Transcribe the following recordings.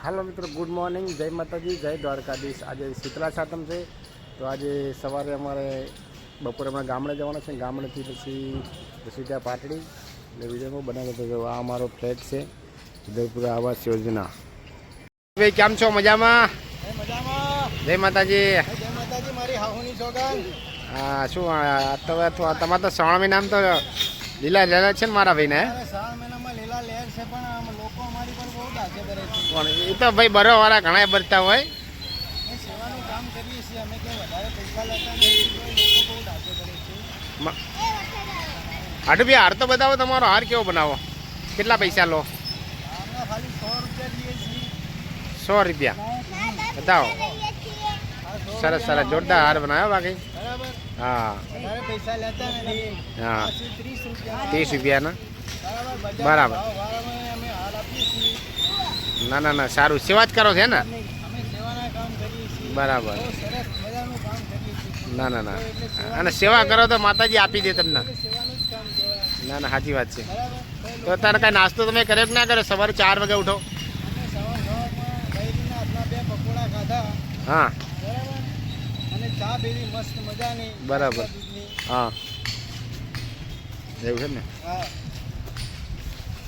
હાલો મિત્રો, good morning, જય માતાજી, જય દ્વારકાધીશ। આજે શીતળા સાતમ છે, તો આજે સવારે અમારે બપોરે હમણાં ગામડે જવાના છે। ગામડેથી પછી ત્યાં પાટડી એટલે વિડીયોમાં બનાવ્યો હતો। આ અમારો ફ્લેટ છે, ઉદયપુર આવાસ યોજના। ભાઈ કેમ છો? મજામાં? જય માતાજી। જય માતાજી। મારી હાહુની સોગંદ। હા, શું તમારે તો શ્રાવણ મહિનામાં તો લીલા લીલા છે ને મારા ભાઈને? શ્રાવણ મહિનામાં લીલા લહેર છે, પણ લોકો અમારી પર બહુ દાખે કરે છે। પણ એ તો ભાઈ બરોવાળા ઘણા ભરતા હોય। સેવાનું કામ કરીએ છીએ અમે, કે વધારે પૈસા લેતા નથી, લોકો બહુ દાખે કરે છે। હાટુ ભાઈ, હાર તો બતાવો, તમારો હાર કેવો બનાવો, કેટલા પૈસા લો? અમે ખાલી 100 રૂપિયા લઈએ છીએ। 100 રૂપિયા બતાવો। સરસ સરસ, જોરદાર હાર બનાવ્યો બાકી। બરાબર, હા, વધારે પૈસા લેતા નથી। હા, પછી 30 રૂપિયા 30 રૂપિયાના બરાબર। બરાબર। અમે હાલ આપીએ છીએ। ના ના ના, સારું, સેવા જ કરો છે ને? અમે સેવાના કામ કરીએ છીએ। બરાબર। બહુ સરસ મજાનું કામ કરીએ છીએ। ના ના ના, અને સેવા કરો તો માતાજી આપી દે તમને। સેવાનું જ કામ કહેવાય। ના ના, સાચી વાત છે। બરાબર। તો તારે કાંઈ નાસ્તો તમે કર્યો કે ના કર્યો? સવારે 4 વાગે ઉઠો? અમે સવારમાં ગઈરીના હાથના 2 પકોડા ખાધા। હા, બરાબર, અને ચા પીવી મસ્ત મજાની। બરાબર। દૂધની। હા, એવું છે ને? હા,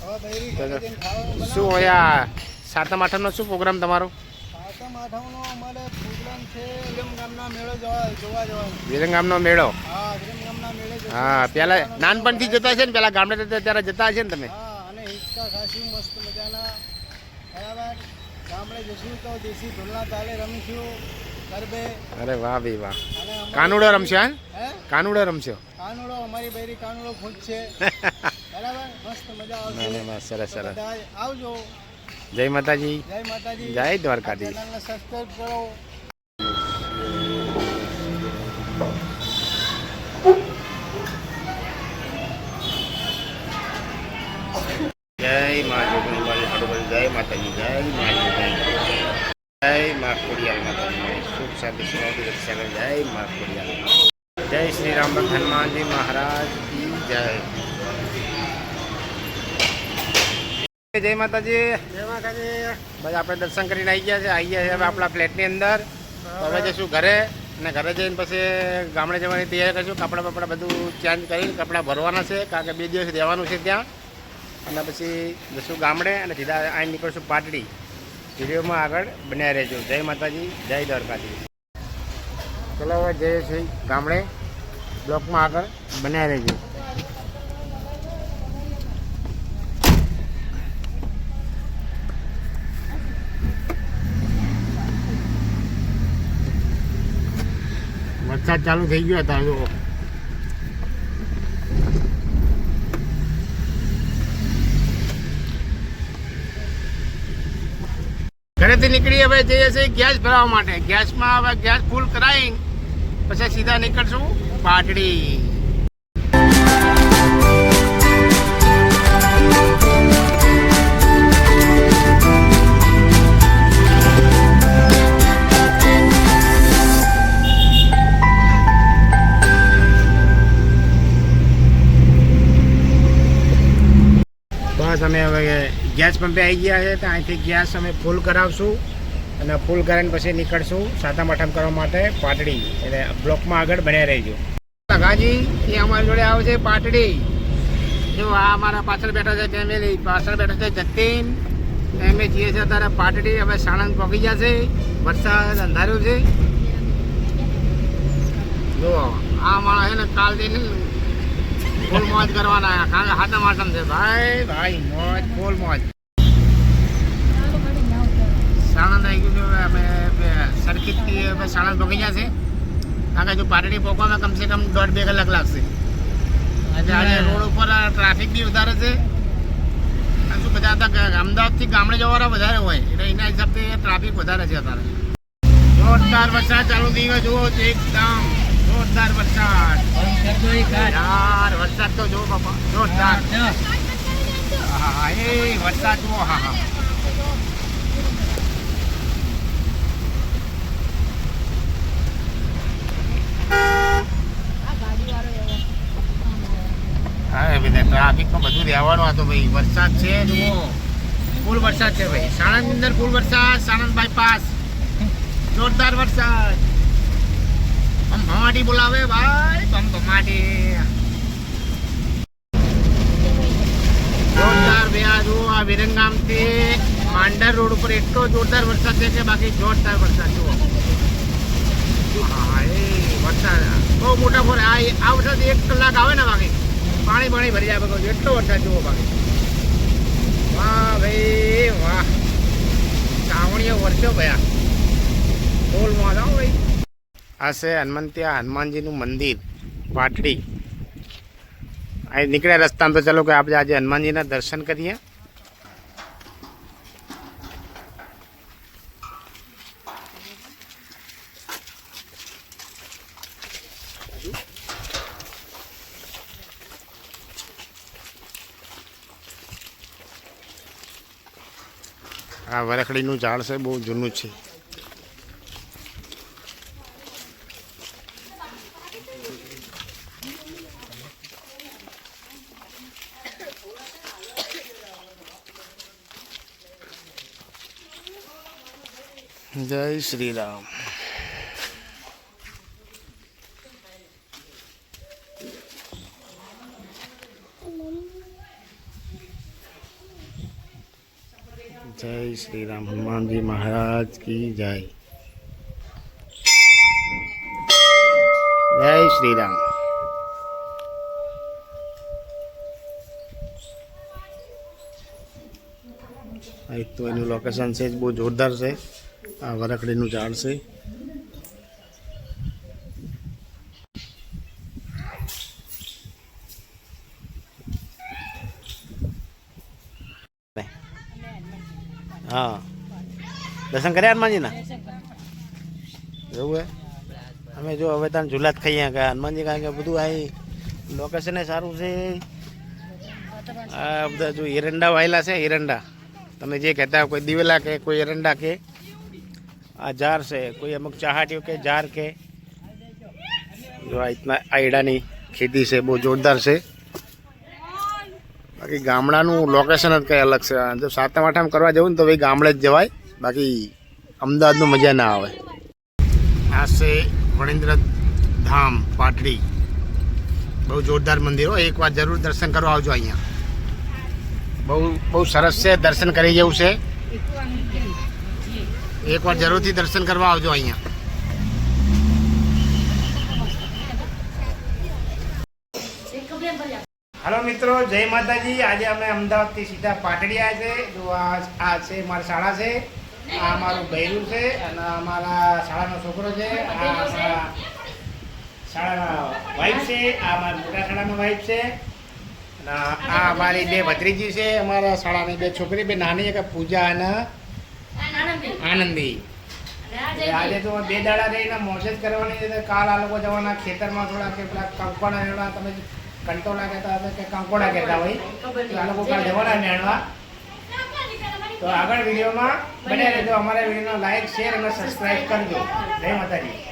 હવે બૈરી ઘરે જઈને ખાવાનું શું બનાવો। હોય આ સાતમ આઠમનો શું પ્રોગ્રામ તમારો? સાતમ આઠમનો અમારે પ્રોગ્રામ છે વિરમગામના મેળો જોવા જવાનું। વિરંગામનો મેળો? હા, વિરમગામના મેળે જશું। હા, પેલા નાનપણથી જતા છે ને? પેલા ગામડે જતા ત્યારે જતા છે ને તમે? હા, અને હિંચકા ખાશું મસ્ત મજાના। બરાબર, ગામડે જશું તો દેશી ઢોલના તાલે રમીશું ગરબે। અરે વાહ ભાઈ વાહ, અને અમારે- કાનુડો રમશો? હા, હે, કાનુડો રમશો? કાનુડો, અમારી બૈરી કાનુડો ખૂંચશે। બરાબર, મસ્ત મજા ના આવશે। ના ના, સરસ તો સરસ। બધા આવજો। જય માતાજી, જય માતાજી, જય દ્વારકાધીશ। ચેનલને સબસ્ક્રાઇબ કરો। જય મા જોગણી, જય માતાજી, જય મા જોગણી, જય મા ખોડિયાર માતાજી, સુખ શાંતિ સુખ રક્ષા કરે, જય મા ખોડિયાર, જય શ્રી રામ હનુમાનજી મહારાજ કી જય। જય માતાજી। જય માતાજી। બસ આપણે દર્શન કરીને આવી ગયા છે હવે આપણા ફ્લેટની અંદર। તો હવે જઈશું ઘરે, અને ઘરે જઈને પછી ગામડે જવાની તૈયારી કરીશું। કપડાં બપડા બધું ચેન્જ કરીને કપડાં ભરવાના છે, કારણ કે 2 દિવસ રહેવાનું છે ત્યાં। અને પછી જઈશું ગામડે, અને સીધા અહીં નીકળશું પાટડી। વિડીયોમાં આગળ બન્યા રહેજો। જય માતાજી, જય દ્વારકાધીશ। ચલો હવે જઈએ છીએ ગામડે, બ્લોકમાં આગળ બન્યા રહેજો। વરસાદ ચાલુ થઈ ગયો હતા, જો ઘરેથી નીકળી હવે જઈએ છીએ ગેસ ભરાવવા માટે। ગેસમાં હવે ગેસ ફૂલ કરાવી પછી સીધા નીકળશું પાટડી। બસ અમે હવે ગેસ પંપે આવી ગયા છે, તો અહીંથી ગેસ અમે ફૂલ કરાવશું, અને ફૂલ કરાવીને પછી નીકળશું સાતમ આઠમ કરવા માટે પાટડી। એટલે બ્લોકમાં આગળ બન્યા રહેજો। લગાજી એ અમારી જોડે આવે છે પાટડી। જો આ અમારા પાછળ બેઠા છે ફેમિલી, પાછળ બેઠા છે જતીન, અમે જઈએ છીએ અત્યારે પાટડી। હવે સાણંદ પહોંચી જશે, વરસાદ અંધાર્યું છે। જો આ માણસ છે ને કાલ જઈને ફૂલ મોજ કરવાના, કારણ કે સાતમ આઠમ છે ભાઈ ભાઈ, મોજ ફૂલ મોજ। સાણંદ આવી ગયું છે, અમે સરખીથી હવે સાણંદ પહોંચી જશે, કારણ કે જો પાટડી પહોંચવામાં કમસે કમ 1.5-2 કલાક લાગશે। આજે રોડ ઉપર ટ્રાફિક બી વધારે છે, અને શું બધા હતા અમદાવાદથી ગામડે જવાવાળા વધારે હોય, એટલે એના હિસાબથી ટ્રાફિક વધારે છે અત્યારે। જોરદાર વરસાદ ચાલુ થઈ ગયો, જુઓ એકદમ જોરદાર વરસાદ યાર। વરસાદ તો જો બાપા, જોરદાર। હા, એ વરસાદ જુઓ, હા હા। હા, બધા ટ્રાફિકમાં બધું રહેવાનું હતું ભાઈ, વરસાદ છે જુઓ। ફૂલ વરસાદ છે ભાઈ. સાણંદની અંદર ફૂલ વરસાદ. સાણંદ બાયપાસ જોરદાર વરસાદ. ભમાટી બોલાવે ભાઈ, ભમાટી જોરદાર. ભૈયા જુઓ, આ વિરંગામથી માંડર રોડ ઉપર એટલો જોરદાર વરસાદ છે કે બાકી જોરદાર વરસાદ જુઓ. હા એ વરસાદ બહુ મોટા ફોર. આ વરસાદ 1 કલાક આવે ને બાકી પાણી ભરી જાય બધું. એટલો વરસાદ જુઓ બાકી. વાહ ભાઈ વાહ, ચાવણીઓ વરસ્યો ભયા બોલમાં જાઓ ભાઈ. આ છે હનુમંતિયા હનુમાનજીનું મંદિર પાટડી. અહીં નીકળ્યા રસ્તામાં તો ચાલો કે આપણે આજે હનુમાનજીના દર્શન કરીએ. આ વરખડીનું ઝાડ છે, બહુ જૂનું છે. જય શ્રી રામ. જય શ્રી રામ. હનુમાનજી મહારાજ કી જય. જય શ્રી રામ. આ તો એનું લોકેશન છે, બહુ જોરદાર છે. આ વરખડીનું ઝાડ છે. હા, દર્શન કર્યા હનુમાનજીના? એવું હે. અમે જો હવે ત્યાં ઝુલા જ ખાઈએ કે હનુમાનજી, કારણ કે બધું અહીં લોકેશન સારું છે. આ બધા જો એરંડા વાયેલા છે. એરંડા તમે જે કહેતા હોય, કોઈ દિવેલા કે કોઈ એરંડા કે આ ઝાર છે, કોઈ અમુક ચાહાટીઓ કે ઝાર કે જો આ રીતના આયડાની ખેતી છે, બહુ જોરદાર છે. બાકી ગામડાનું લોકેશન જ કંઈ અલગ છે. જો 7મ 8મ કરવા જવું ને તો ભાઈ ગામડે જ જવાય, બાકી અમદાવાદનું મજા ના આવે. આ છે વણિન્દ્ર ધામ પાટડી. બહુ જોરદાર મંદિર હોય. એકવાર જરૂર દર્શન કરવા આવજો અહીંયા. બહુ સરસ છે, દર્શન કરી જવું છે. એકવાર જરૂરથી દર્શન કરવા આવજો અહીંયા. હલો મિત્રો, જય માતાજી. આજે અમે અમદાવાદથી સીધા પાટડી આવ્યા છે. જો આ છે મારી શાળા છે, આ અમારું બૈરું છે, અને અમારા શાળાનો છોકરો છે, આ અમારા શાળાના વાઇફ છે, આ અમારા મોટા શાળાનો વાઇફ છે, અને આ અમારી 2 ભત્રીજી છે. અમારા શાળાની 2 છોકરી, 2 નાની, એક પૂજા અને આનંદી. આજે તો 2 દાડા રહીને મોજ જ કરવાની છે. કાલ આ લોકો જવાના ખેતરમાં, થોડા કે પેલા કંકોડા, તમે કંટોળા કહેતા હતા કે કંકોડા કહેતા હોય, તો આ લોકો કાલ જવાના મેળવા. તો આગળ વિડીયોમાં બને રહેજો. અમારા વિડીયોનો લાઈક, શેર અને સબસ્ક્રાઈબ કરજો. જય માતાજી.